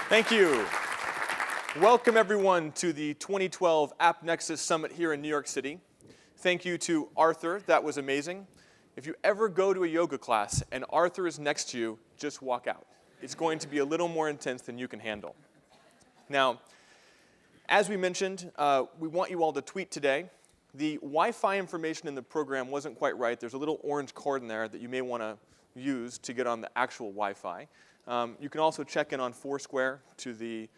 Thank you. Welcome, everyone, to the 2012 AppNexus Summit here in New York City. Thank you to Arthur. That was amazing. If you ever go to a yoga class and Arthur is next to you, just walk out. It's going to be a little more intense than you can handle. Now, as we mentioned, we want you all to tweet today. The Wi-Fi information in the program wasn't quite right. There's a little orange cord in there that you may want to use to get on the actual Wi-Fi. You can also check in on Foursquare to the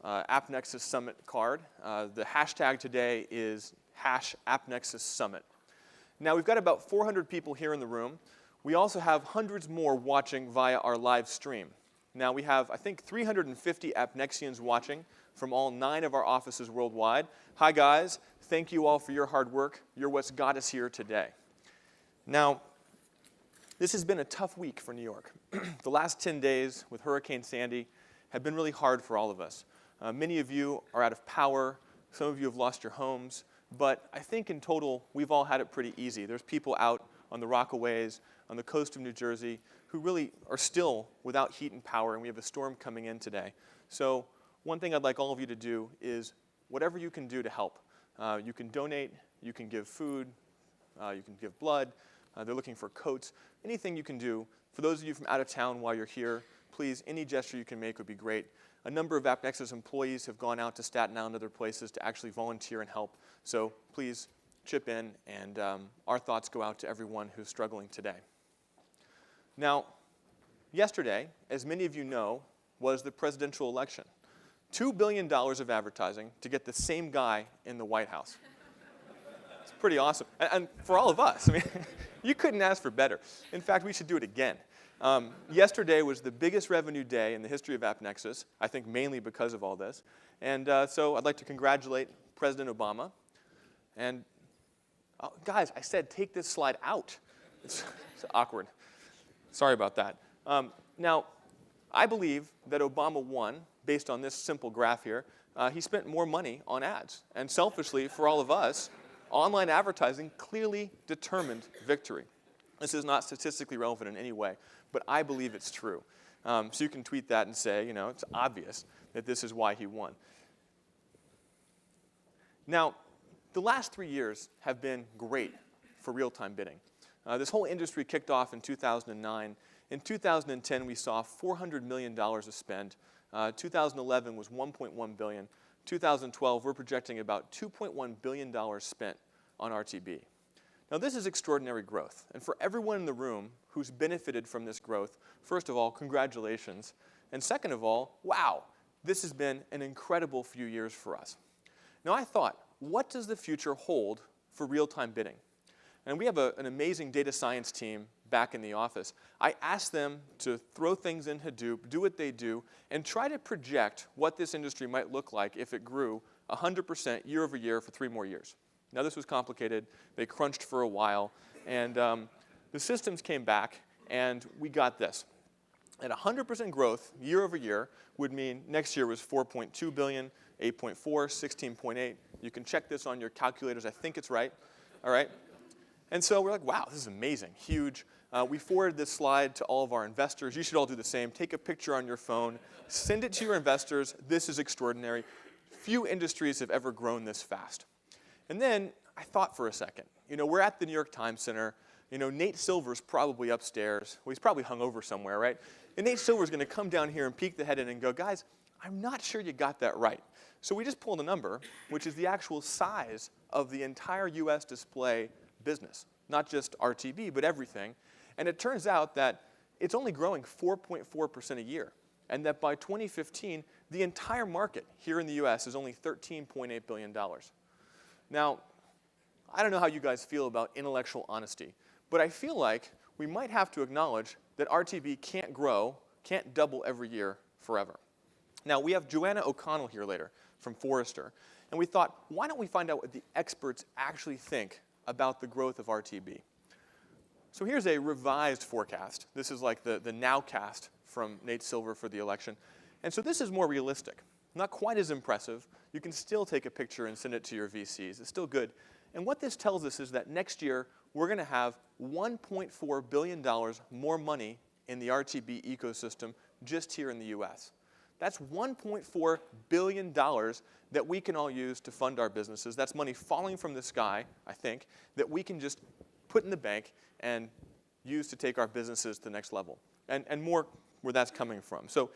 AppNexus Summit card. The hashtag today is #AppNexusSummit. Now, we've got about 400 people here in the room. We also have hundreds more watching via our live stream. Now, we have, I think, 350 AppNexians watching from all 9 of our offices worldwide. Hi, guys. Thank you all for your hard work. You're what's got us here today. Now, this has been a tough week for New York. The last 10 days with Hurricane Sandy have been really hard for all of us. Many of you are out of power. Some of you have lost your homes. But I think in total, we've all had it pretty easy. There's people out on the Rockaways, on the coast of New Jersey, who really are still without heat and power, and we have a storm coming in today. So one thing I'd like all of you to do is whatever you can do to help. You can donate, you can give food, you can give blood. They're looking for coats. Anything you can do. For those of you from out of town while you're here, please, any gesture you can make would be great. A number of AppNexus employees have gone out to Staten Island and other places to actually volunteer and help. So please chip in, and our thoughts go out to everyone who's struggling today. Now, yesterday, as many of you know, was the presidential election. $2 billion of advertising to get the same guy in the White House. It's pretty awesome. And for all of us, I mean, you couldn't ask for better. In fact, we should do it again. Yesterday was the biggest revenue day in the history of AppNexus, I think mainly because of all this. And so I'd like to congratulate President Obama. And guys, I said take this slide out. It's awkward. Sorry about that. Now, I believe that Obama won based on this simple graph here. He spent more money on ads. And selfishly, for all of us, online advertising clearly determined victory. This is not statistically relevant in any way, but I believe it's true. So you can tweet that and say, you know, it's obvious that this is why he won. Now, the last 3 years have been great for real-time bidding. This whole industry kicked off in 2009. In 2010, we saw $400 million of spend. 2011 was $1.1 billion. 2012, we're projecting about $2.1 billion spent on RTB. Now, this is extraordinary growth. And for everyone in the room who's benefited from this growth, first of all, congratulations. And second of all, wow, this has been an incredible few years for us. Now, I thought, what does the future hold for real-time bidding? And we have an amazing data science team back in the office. I asked them to throw things in Hadoop, do what they do, and try to project what this industry might look like if it grew 100% year over year for 3 more years. Now, this was complicated. They crunched for a while. And the systems came back, and we got this. At 100% growth year over year would mean next year was 4.2 billion, 8.4, 16.8. You can check this on your calculators. I think it's right. All right? And so we're like, wow, this is amazing, huge. We forwarded this slide to all of our investors. You should all do the same. Take a picture on your phone. Send it to your investors. This is extraordinary. Few industries have ever grown this fast. And then I thought for a second. You know, we're at the New York Times Center. You know, Nate Silver's probably upstairs. Well, he's probably hungover somewhere, right? And Nate Silver's going to come down here and peek the head in and go, guys, I'm not sure you got that right. So we just pulled a number, which is the actual size of the entire US display business, not just RTB, but everything. And it turns out that it's only growing 4.4% a year, and that by 2015, the entire market here in the US is only $13.8 billion. Now, I don't know how you guys feel about intellectual honesty, but I feel like we might have to acknowledge that RTB can't grow, can't double every year forever. Now, we have Joanna O'Connell here later from Forrester, and we thought, why don't we find out what the experts actually think about the growth of RTB? So here's a revised forecast. This is like the nowcast from Nate Silver for the election. And so this is more realistic. Not quite as impressive. You can still take a picture and send it to your VCs. It's still good. And what this tells us is that next year, we're going to have $1.4 billion more money in the RTB ecosystem just here in the US. That's $1.4 billion that we can all use to fund our businesses. That's money falling from the sky, I think, that we can just put in the bank and use to take our businesses to the next level. And more where that's coming from. So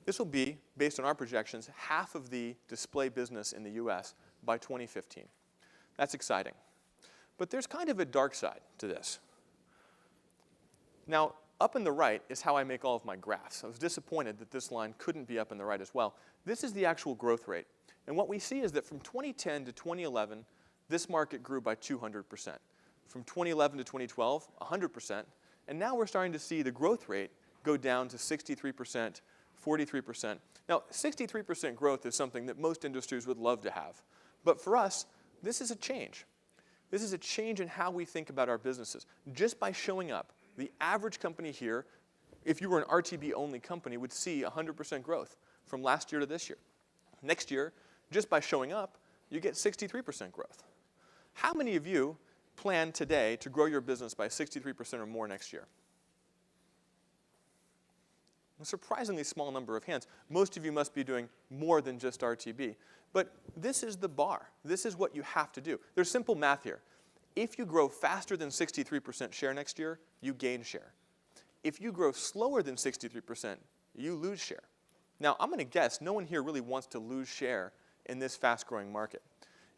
this will be, based on our projections, half of the display business in the US by 2015. That's exciting. But there's kind of a dark side to this. Now, up in the right is how I make all of my graphs. I was disappointed that this line couldn't be up in the right as well. This is the actual growth rate. And what we see is that from 2010 to 2011, this market grew by 200%. From 2011 to 2012, 100%. And now we're starting to see the growth rate go down to 63%, 43%. Now, 63% growth is something that most industries would love to have. But for us, this is a change. This is a change in how we think about our businesses. Just by showing up, the average company here, if you were an RTB-only company, would see 100% growth from last year to this year. Next year, just by showing up, you get 63% growth. How many of you plan today to grow your business by 63% or more next year? A surprisingly small number of hands. Most of you must be doing more than just RTB. But this is the bar. This is what you have to do. There's simple math here. If you grow faster than 63% share next year, you gain share. If you grow slower than 63%, you lose share. Now, I'm going to guess no one here really wants to lose share in this fast-growing market.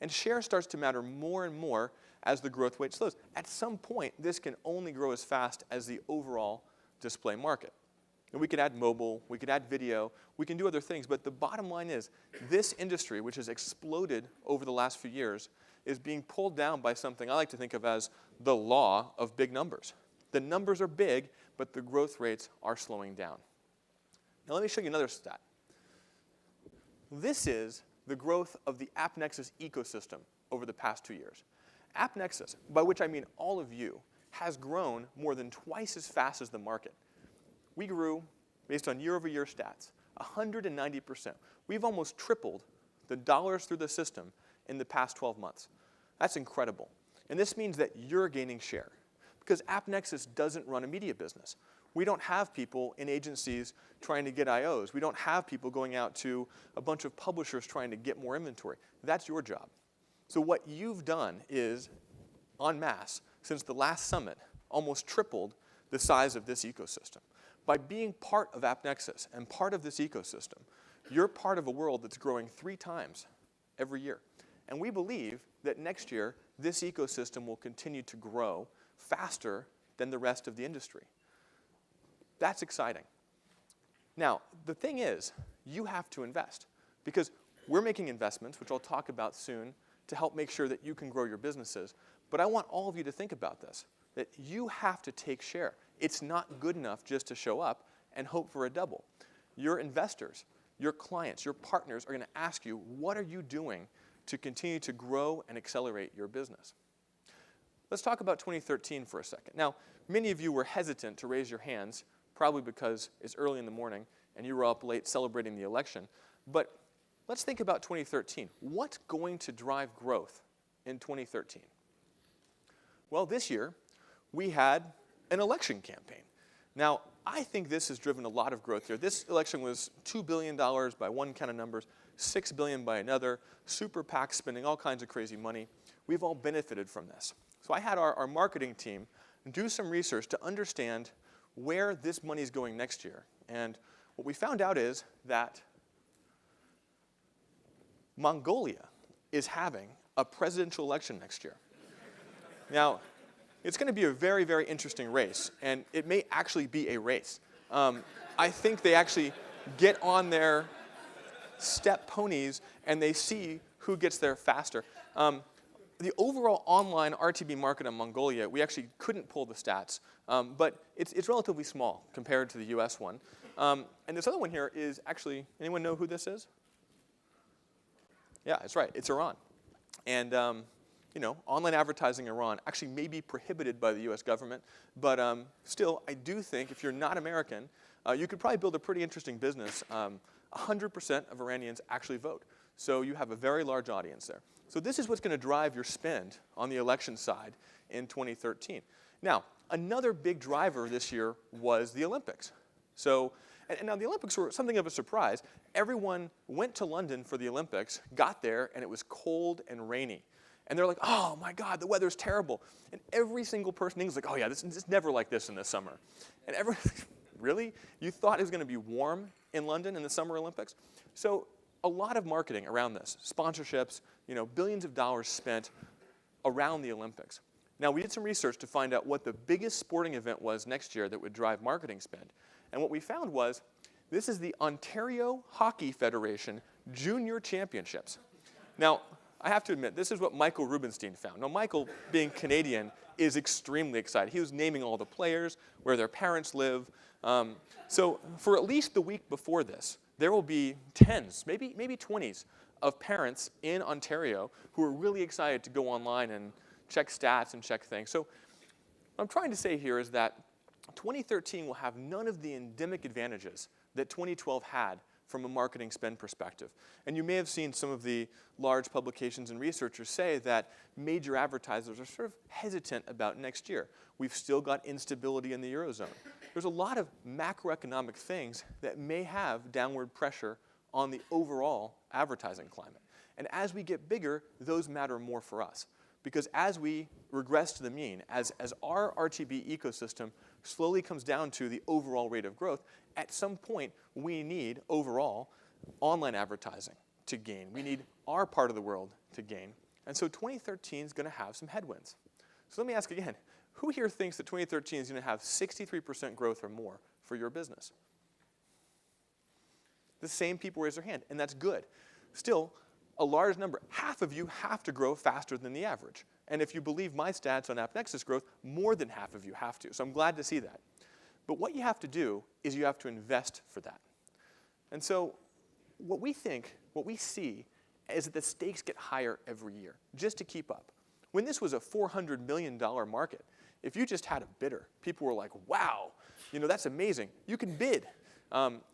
And share starts to matter more and more as the growth rate slows. At some point, this can only grow as fast as the overall display market. And we could add mobile, we could add video, we can do other things, but the bottom line is this industry, which has exploded over the last few years, is being pulled down by something I like to think of as the law of big numbers. The numbers are big, but the growth rates are slowing down. Now let me show you another stat. This is the growth of the AppNexus ecosystem over the past 2 years. AppNexus, by which I mean all of you, has grown more than twice as fast as the market. We grew, based on year-over-year stats, 190%. We've almost tripled the dollars through the system in the past 12 months. That's incredible. And this means that you're gaining share. Because AppNexus doesn't run a media business. We don't have people in agencies trying to get IOs. We don't have people going out to a bunch of publishers trying to get more inventory. That's your job. So what you've done is, en masse, since the last summit, almost tripled the size of this ecosystem. By being part of AppNexus and part of this ecosystem, you're part of a world that's growing 3 times every year. And we believe that next year, this ecosystem will continue to grow faster than the rest of the industry. That's exciting. Now, the thing is, you have to invest. Because we're making investments, which I'll talk about soon, to help make sure that you can grow your businesses. But I want all of you to think about this, that you have to take share. It's not good enough just to show up and hope for a double. Your investors, your clients, your partners are going to ask you, what are you doing to continue to grow and accelerate your business? Let's talk about 2013 for a second. Now, many of you were hesitant to raise your hands, probably because it's early in the morning and you were up late celebrating the election. But let's think about 2013. What's going to drive growth in 2013? Well, this year, we had an election campaign. Now, I think this has driven a lot of growth here. This election was $2 billion by one count of numbers, $6 billion by another, super PACs spending all kinds of crazy money. We've all benefited from this. So I had our marketing team do some research to understand where this money is going next year. And what we found out is that Mongolia is having a presidential election next year. Now, it's going to be a very, very interesting race, and it may actually be a race. I think they actually get on their step ponies, and they see who gets there faster. The overall online RTB market in Mongolia, we actually couldn't pull the stats, but it's relatively small compared to the US one. And this other one here is actually, anyone know who this is? Yeah, that's right, it's Iran. And you know, online advertising in Iran actually may be prohibited by the US government, but still, I do think if you're not American, you could probably build a pretty interesting business. 100% of Iranians actually vote. So you have a very large audience there. So this is what's going to drive your spend on the election side in 2013. Now, another big driver this year was the Olympics. So And now the Olympics were something of a surprise. Everyone went to London for the Olympics, got there, and it was cold and rainy. And they're like, oh my God, the weather's terrible. And every single person in England's like, oh yeah, it's never like this in the summer. And really? You thought it was going to be warm in London in the Summer Olympics? So a lot of marketing around this, sponsorships, billions of dollars spent around the Olympics. Now, we did some research to find out what the biggest sporting event was next year that would drive marketing spend. And what we found was, this is the Ontario Hockey Federation Junior Championships. Now, I have to admit, this is what Michael Rubenstein found. Now, Michael, being Canadian, is extremely excited. He was naming all the players, where their parents live. So for at least the week before this, there will be tens, maybe 20s, of parents in Ontario who are really excited to go online and check stats and check things. So what I'm trying to say here is that 2013 will have none of the endemic advantages that 2012 had from a marketing spend perspective. And you may have seen some of the large publications and researchers say that major advertisers are sort of hesitant about next year. We've still got instability in the Eurozone. There's a lot of macroeconomic things that may have downward pressure on the overall advertising climate. And as we get bigger, those matter more for us. Because as we regress to the mean, as our RTB ecosystem slowly comes down to the overall rate of growth, at some point we need overall online advertising to gain. We need our part of the world to gain. And so 2013 is going to have some headwinds. So let me ask again, who here thinks that 2013 is going to have 63% growth or more for your business? The same people raise their hand, and that's good. Still, a large number, half of you have to grow faster than the average. And if you believe my stats on AppNexus growth, more than half of you have to. So I'm glad to see that. But what you have to do is you have to invest for that. And so what we see is that the stakes get higher every year, just to keep up. When this was a $400 million market, if you just had a bidder, people were like, wow, that's amazing. You can bid.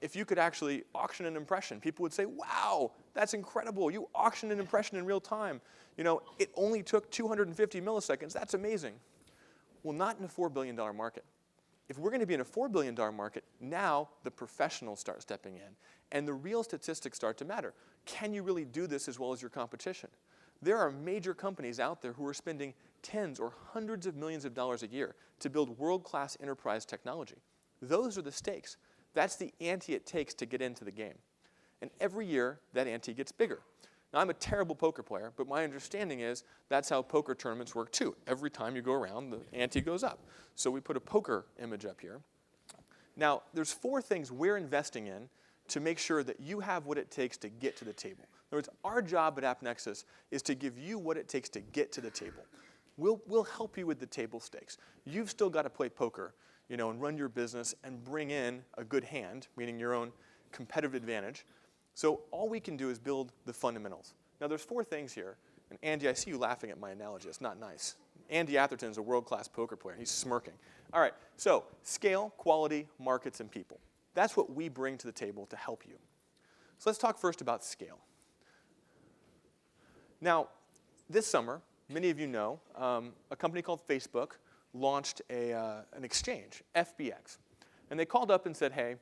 If you could actually auction an impression, people would say, wow, that's incredible. You auctioned an impression in real time. It only took 250 milliseconds. That's amazing. Well, not in a $4 billion market. If we're going to be in a $4 billion market, now the professionals start stepping in, and the real statistics start to matter. Can you really do this as well as your competition? There are major companies out there who are spending tens or hundreds of millions of dollars a year to build world-class enterprise technology. Those are the stakes. That's the ante it takes to get into the game. And every year, that ante gets bigger. Now, I'm a terrible poker player, but my understanding is that's how poker tournaments work too. Every time you go around, the ante goes up. So we put a poker image up here. Now, there's 4 things we're investing in to make sure that you have what it takes to get to the table. In other words, our job at AppNexus is to give you what it takes to get to the table. We'll help you with the table stakes. You've still got to play poker, and run your business and bring in a good hand, meaning your own competitive advantage. So all we can do is build the fundamentals. Now, there's 4 things here. And Andy, I see you laughing at my analogy. It's not nice. Andy Atherton is a world-class poker player. He's smirking. All right, so scale, quality, markets, and people. That's what we bring to the table to help you. So let's talk first about scale. Now, this summer, many of you know, a company called Facebook launched an exchange, FBX. And they called up and said, hey,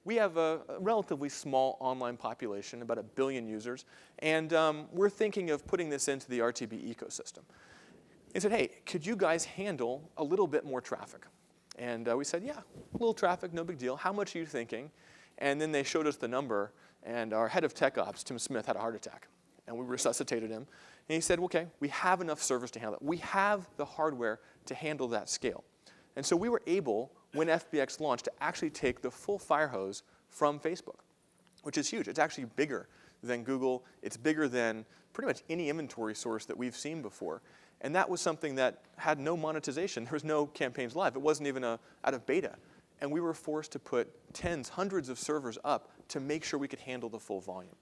we have a relatively small online population, about 1 billion users, and we're thinking of putting this into the RTB ecosystem. They said, hey, could you guys handle a little bit more traffic? And we said, yeah, a little traffic, no big deal. How much are you thinking? And then they showed us the number, and our head of tech ops, Tim Smith, had a heart attack. And we resuscitated him. And he said, okay, we have enough servers to handle it. We have the hardware to handle that scale. And so we were able, when FBX launched, to actually take the full fire hose from Facebook, which is huge. It's actually bigger than Google. It's bigger than pretty much any inventory source that we've seen before. And that was something that had no monetization. There was no campaigns live. It wasn't even out of beta. And we were forced to put tens, hundreds of servers up to make sure we could handle the full volume.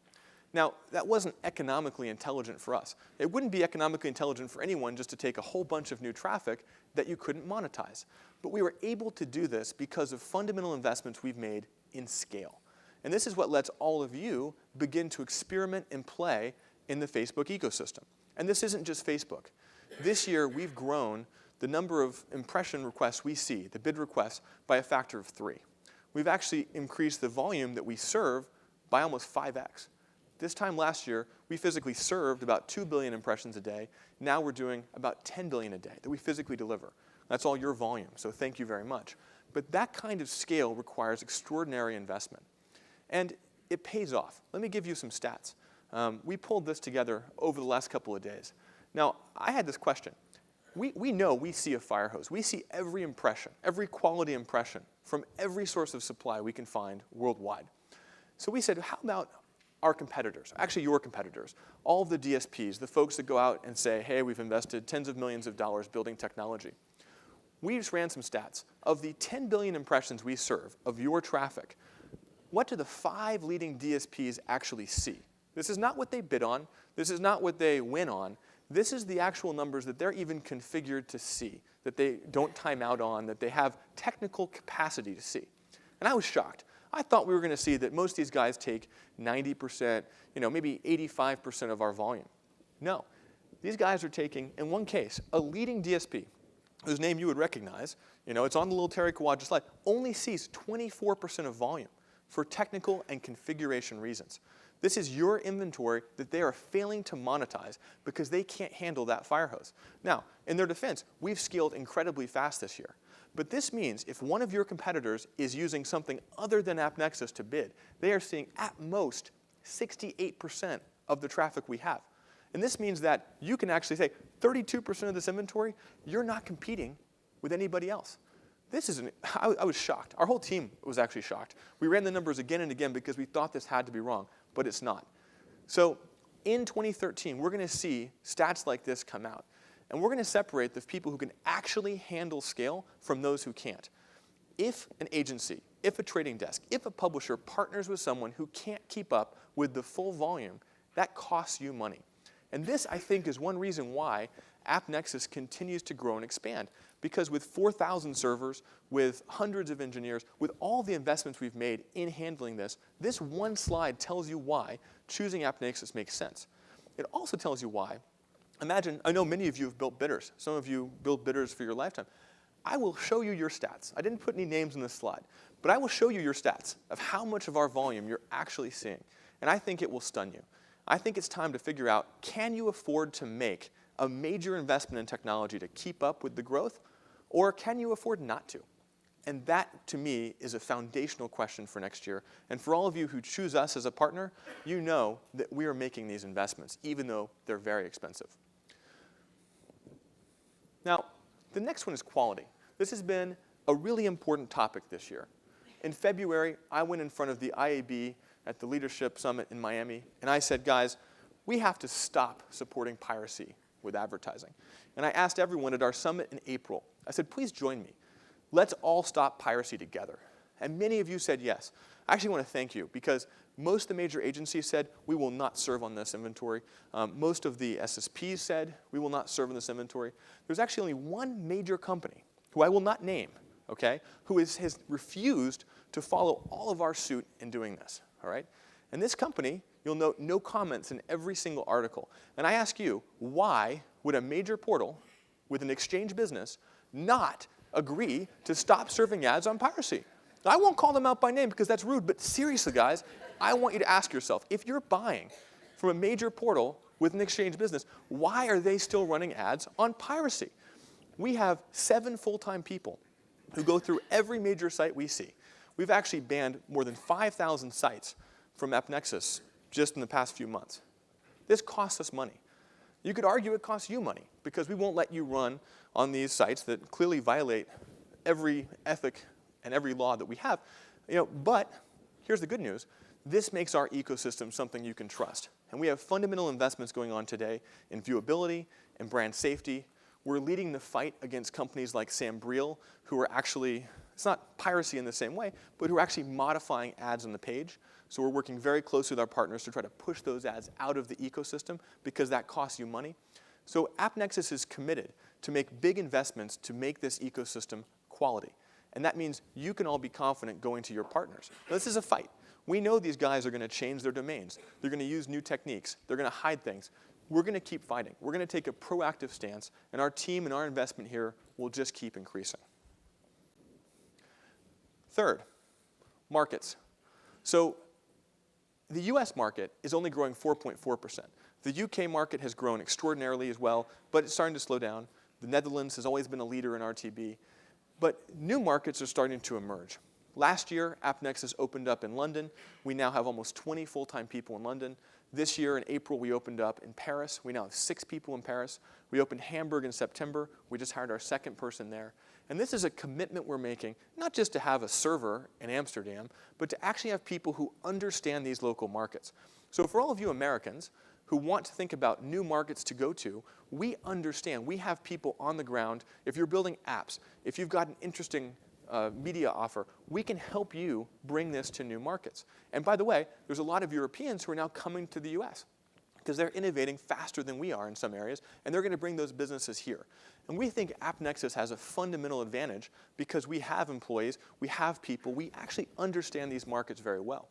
Now, that wasn't economically intelligent for us. It wouldn't be economically intelligent for anyone just to take a whole bunch of new traffic that you couldn't monetize. But we were able to do this because of fundamental investments we've made in scale. And this is what lets all of you begin to experiment and play in the Facebook ecosystem. And this isn't just Facebook. This year, we've grown the number of impression requests we see, the bid requests, by a factor of 3. we've actually increased the volume that we serve by almost 5x. This time last year, we physically served about 2 billion impressions a day. Now we're doing about 10 billion a day that we physically deliver. That's all your volume, so thank you very much. But that kind of scale requires extraordinary investment. And it pays off. Let me give you some stats. We pulled this together over the last couple of days. Now, I had this question. We know we see a fire hose. We see every impression, every quality impression from every source of supply we can find worldwide. So we said, how about our competitors, actually your competitors, all of the DSPs, the folks that go out and say, hey, we've invested tens of millions of dollars building technology. We just ran some stats. Of the 10 billion impressions we serve of your traffic, what do the 5 leading DSPs actually see? This is not what they bid on. This is not what they win on. This is the actual numbers that they're even configured to see, that they don't time out on, that they have technical capacity to see. And I was shocked. I thought we were going to see that most of these guys take 90%, maybe 85% of our volume. No. These guys are taking, in one case, a leading DSP, whose name you would recognize, it's on the little Terry Kawaja slide, only sees 24% of volume for technical and configuration reasons. This is your inventory that they are failing to monetize because they can't handle that fire hose. Now, in their defense, we've scaled incredibly fast this year. But this means if one of your competitors is using something other than AppNexus to bid, they are seeing at most 68% of the traffic we have. And this means that you can actually say 32% of this inventory, you're not competing with anybody else. I was shocked. Our whole team was actually shocked. We ran the numbers again and again because we thought this had to be wrong, but it's not. So in 2013, we're going to see stats like this come out. And we're going to separate the people who can actually handle scale from those who can't. If an agency, if a trading desk, if a publisher partners with someone who can't keep up with the full volume, that costs you money. And this, I think, is one reason why AppNexus continues to grow and expand. Because with 4,000 servers, with hundreds of engineers, with all the investments we've made in handling this one slide tells you why choosing AppNexus makes sense. It also tells you why. Imagine, I know many of you have built bidders. Some of you build bidders for your lifetime. I will show you your stats. I didn't put any names in this slide, but I will show you your stats of how much of our volume you're actually seeing. And I think it will stun you. I think it's time to figure out, can you afford to make a major investment in technology to keep up with the growth, or can you afford not to? And that, to me, is a foundational question for next year. And for all of you who choose us as a partner, you know that we are making these investments, even though they're very expensive. Now, the next one is quality. This has been a really important topic this year. In February, I went in front of the IAB at the Leadership Summit in Miami, and I said, guys, we have to stop supporting piracy with advertising. And I asked everyone at our summit in April, I said, please join me. Let's all stop piracy together. And many of you said yes. I actually want to thank you because most of the major agencies said, we will not serve on this inventory. Most of the SSPs said, we will not serve on this inventory. There's actually only one major company, who I will not name, okay, who has refused to follow all of our suit in doing this, all right? And this company, you'll note no comments in every single article. And I ask you, why would a major portal with an exchange business not agree to stop serving ads on piracy? I won't call them out by name because that's rude, but seriously, guys, I want you to ask yourself, if you're buying from a major portal with an exchange business, why are they still running ads on piracy? We have 7 full-time people who go through every major site we see. We've actually banned more than 5,000 sites from AppNexus just in the past few months. This costs us money. You could argue it costs you money because we won't let you run on these sites that clearly violate every ethic and every law that we have. But here's the good news. This makes our ecosystem something you can trust. And we have fundamental investments going on today in viewability and brand safety. We're leading the fight against companies like Sambriel, who are actually, it's not piracy in the same way, but who are actually modifying ads on the page. So we're working very closely with our partners to try to push those ads out of the ecosystem because that costs you money. So AppNexus is committed to make big investments to make this ecosystem quality. And that means you can all be confident going to your partners. Now, this is a fight. We know these guys are going to change their domains. They're going to use new techniques. They're going to hide things. We're going to keep fighting. We're going to take a proactive stance, and our team and our investment here will just keep increasing. Third, Markets. So the US market is only growing 4.4%. The UK market has grown extraordinarily as well, but it's starting to slow down. The Netherlands has always been a leader in RTB. But new markets are starting to emerge. Last year, AppNexus opened up in London. We now have almost 20 full-time people in London. This year, in April, we opened up in Paris. We now have 6 people in Paris. We opened Hamburg in September. We just hired our 2nd person there. And this is a commitment we're making, not just to have a server in Amsterdam, but to actually have people who understand these local markets. So for all of you Americans who want to think about new markets to go to, we understand. We have people on the ground. If you're building apps, if you've got an interesting media offer, we can help you bring this to new markets. And by the way, there's a lot of Europeans who are now coming to the US because they're innovating faster than we are in some areas, and they're going to bring those businesses here. And we think AppNexus has a fundamental advantage because we have employees, we have people, we actually understand these markets very well.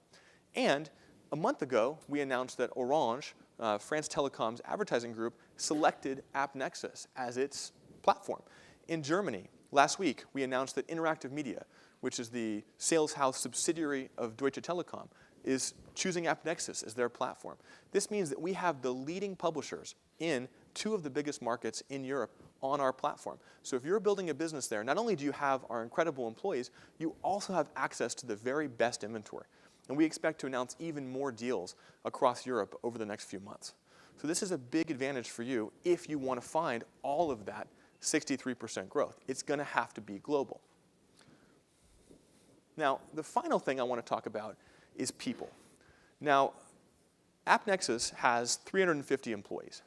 And a month ago, we announced that Orange, France Telecom's advertising group, selected AppNexus as its platform. In Germany, last week, we announced that Interactive Media, which is the sales house subsidiary of Deutsche Telekom, is choosing AppNexus as their platform. This means that we have the leading publishers in 2 of the biggest markets in Europe on our platform. So if you're building a business there, not only do you have our incredible employees, you also have access to the very best inventory. And we expect to announce even more deals across Europe over the next few months. So this is a big advantage for you if you want to find all of that 63% growth. It's going to have to be global. Now, the final thing I want to talk about is people. Now, AppNexus has 350 employees.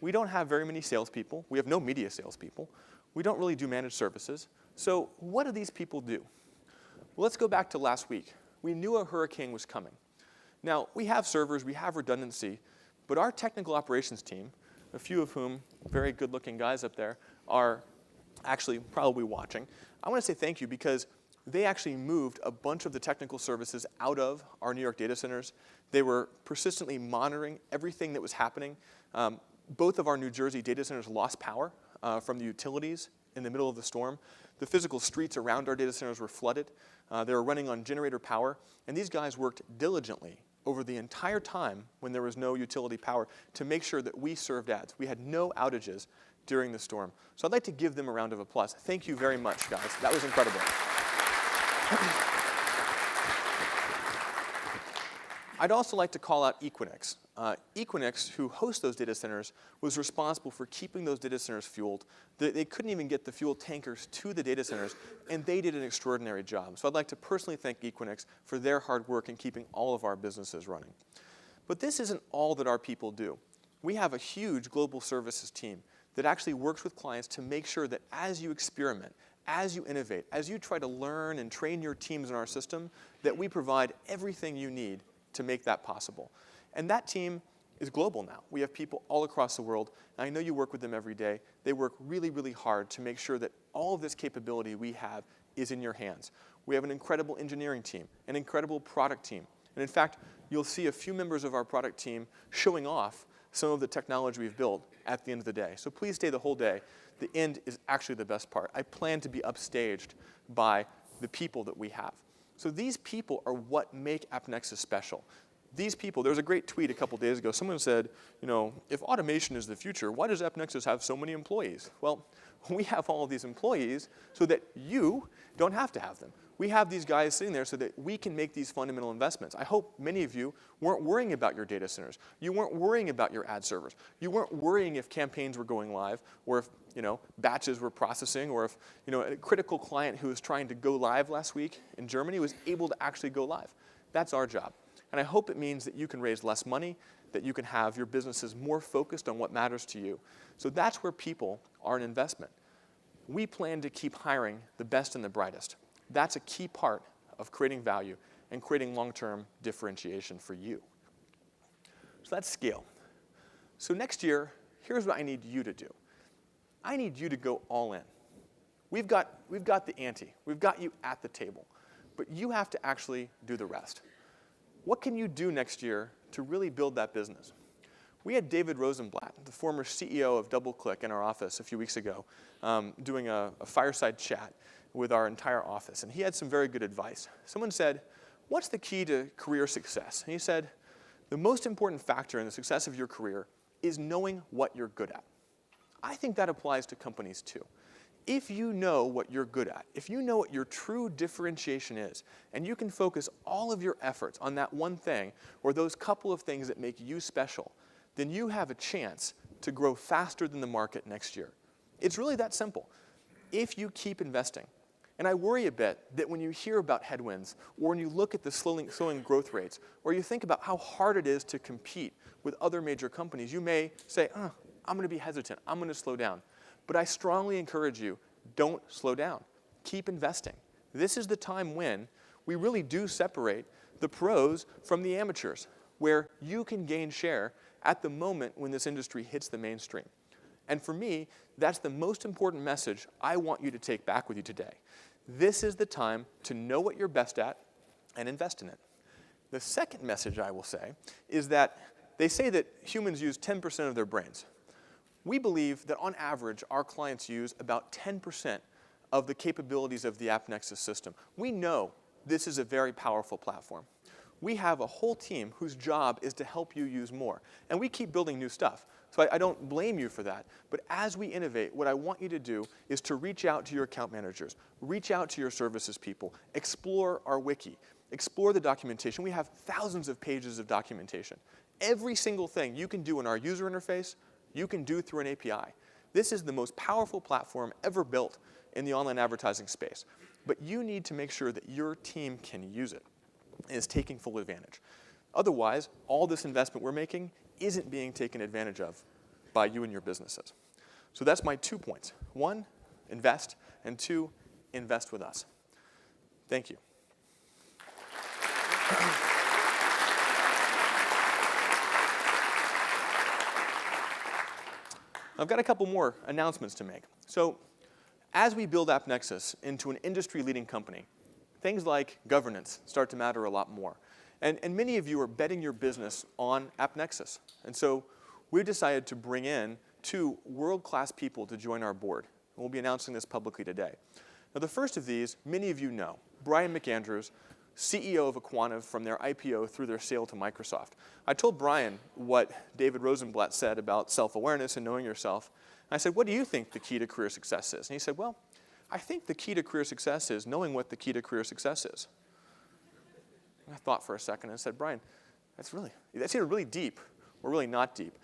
We don't have very many salespeople. We have no media salespeople. We don't really do managed services. So what do these people do? Well, let's go back to last week. We knew a hurricane was coming. Now, we have servers, we have redundancy, but our technical operations team, a few of whom, very good-looking guys up there, are actually probably watching. I want to say thank you because they actually moved a bunch of the technical services out of our New York data centers. They were persistently monitoring everything that was happening. Both of our New Jersey data centers lost power from the utilities in the middle of the storm. The physical streets around our data centers were flooded. They were running on generator power. And these guys worked diligently over the entire time when there was no utility power to make sure that we served ads. We had no outages during the storm. So I'd like to give them a round of applause. Thank you very much, guys. That was incredible. I'd also like to call out Equinix. Equinix, who hosts those data centers, was responsible for keeping those data centers fueled. They couldn't even get the fuel tankers to the data centers, and they did an extraordinary job. So I'd like to personally thank Equinix for their hard work in keeping all of our businesses running. But this isn't all that our people do. We have a huge global services team that actually works with clients to make sure that as you experiment, as you innovate, as you try to learn and train your teams in our system, that we provide everything you need to make that possible. And that team is global now. We have people all across the world. And I know you work with them every day. They work really, really hard to make sure that all of this capability we have is in your hands. We have an incredible engineering team, an incredible product team. And in fact, you'll see a few members of our product team showing off some of the technology we've built at the end of the day. So please stay the whole day. The end is actually the best part. I plan to be upstaged by the people that we have. So these people are what make AppNexus special. These people, there was a great tweet a couple days ago. Someone said, if automation is the future, why does AppNexus have so many employees? Well, we have all of these employees so that you don't have to have them. We have these guys sitting there so that we can make these fundamental investments. I hope many of you weren't worrying about your data centers. You weren't worrying about your ad servers. You weren't worrying if campaigns were going live or if batches were processing or if a critical client who was trying to go live last week in Germany was able to actually go live. That's our job. And I hope it means that you can raise less money, that you can have your businesses more focused on what matters to you. So that's where people are an investment. We plan to keep hiring the best and the brightest. That's a key part of creating value and creating long-term differentiation for you. So that's scale. So next year, here's what I need you to do. I need you to go all in. We've got the ante. We've got you at the table. But you have to actually do the rest. What can you do next year to really build that business? We had David Rosenblatt, the former CEO of DoubleClick, in our office a few weeks ago, doing a fireside chat with our entire office. And he had some very good advice. Someone said, what's the key to career success? And he said, the most important factor in the success of your career is knowing what you're good at. I think that applies to companies too. If you know what you're good at, if you know what your true differentiation is, and you can focus all of your efforts on that one thing or those couple of things that make you special, then you have a chance to grow faster than the market next year. It's really that simple. If you keep investing. And I worry a bit that when you hear about headwinds, or when you look at the slowing growth rates, or you think about how hard it is to compete with other major companies, you may say, I'm going to be hesitant, I'm going to slow down. But I strongly encourage you, don't slow down. Keep investing. This is the time when we really do separate the pros from the amateurs, where you can gain share at the moment when this industry hits the mainstream. And for me, that's the most important message I want you to take back with you today. This is the time to know what you're best at and invest in it. The second message I will say is that they say that humans use 10% of their brains. We believe that on average, our clients use about 10% of the capabilities of the AppNexus system. We know this is a very powerful platform. We have a whole team whose job is to help you use more. And we keep building new stuff. So I don't blame you for that. But as we innovate, what I want you to do is to reach out to your account managers, reach out to your services people, explore our wiki, explore the documentation. We have thousands of pages of documentation. Every single thing you can do in our user interface, you can do through an API. This is the most powerful platform ever built in the online advertising space. But you need to make sure that your team can use it and is taking full advantage. Otherwise, all this investment we're making isn't being taken advantage of by you and your businesses. So that's my 2 points. 1, invest, and 2, invest with us. Thank you. I've got a couple more announcements to make. So as we build AppNexus into an industry-leading company, things like governance start to matter a lot more. And many of you are betting your business on AppNexus. And so we decided to bring in 2 world-class people to join our board. And we'll be announcing this publicly today. Now, the first of these, many of you know, Brian McAndrews, CEO of Aquanav from their IPO through their sale to Microsoft. I told Brian what David Rosenblatt said about self-awareness and knowing yourself. And I said, what do you think the key to career success is? And he said, well, I think the key to career success is knowing what the key to career success is. And I thought for a second and said, Brian, that's either really deep or really not deep.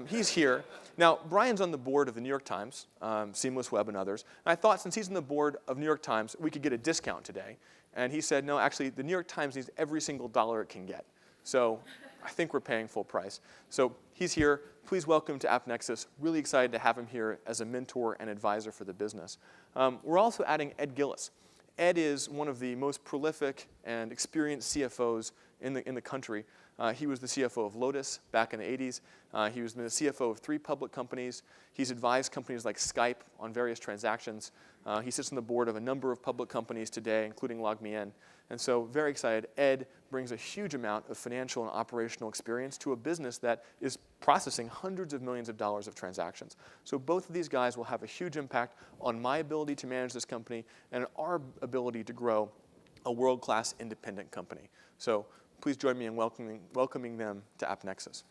He's here. Now, Brian's on the board of the New York Times, Seamless Web and others. And I thought since he's on the board of New York Times, we could get a discount today. And he said, no, actually, the New York Times needs every single dollar it can get. So I think we're paying full price. So he's here. Please welcome to AppNexus. Really excited to have him here as a mentor and advisor for the business. We're also adding Ed Gillis. Ed is one of the most prolific and experienced CFOs in the country. He was the CFO of Lotus back in the 80s. He was the CFO of 3 public companies. He's advised companies like Skype on various transactions. He sits on the board of a number of public companies today, including LogMeIn. And so very excited. Ed brings a huge amount of financial and operational experience to a business that is processing hundreds of millions of dollars of transactions. So both of these guys will have a huge impact on my ability to manage this company and our ability to grow a world-class independent company. So please join me in welcoming them to AppNexus.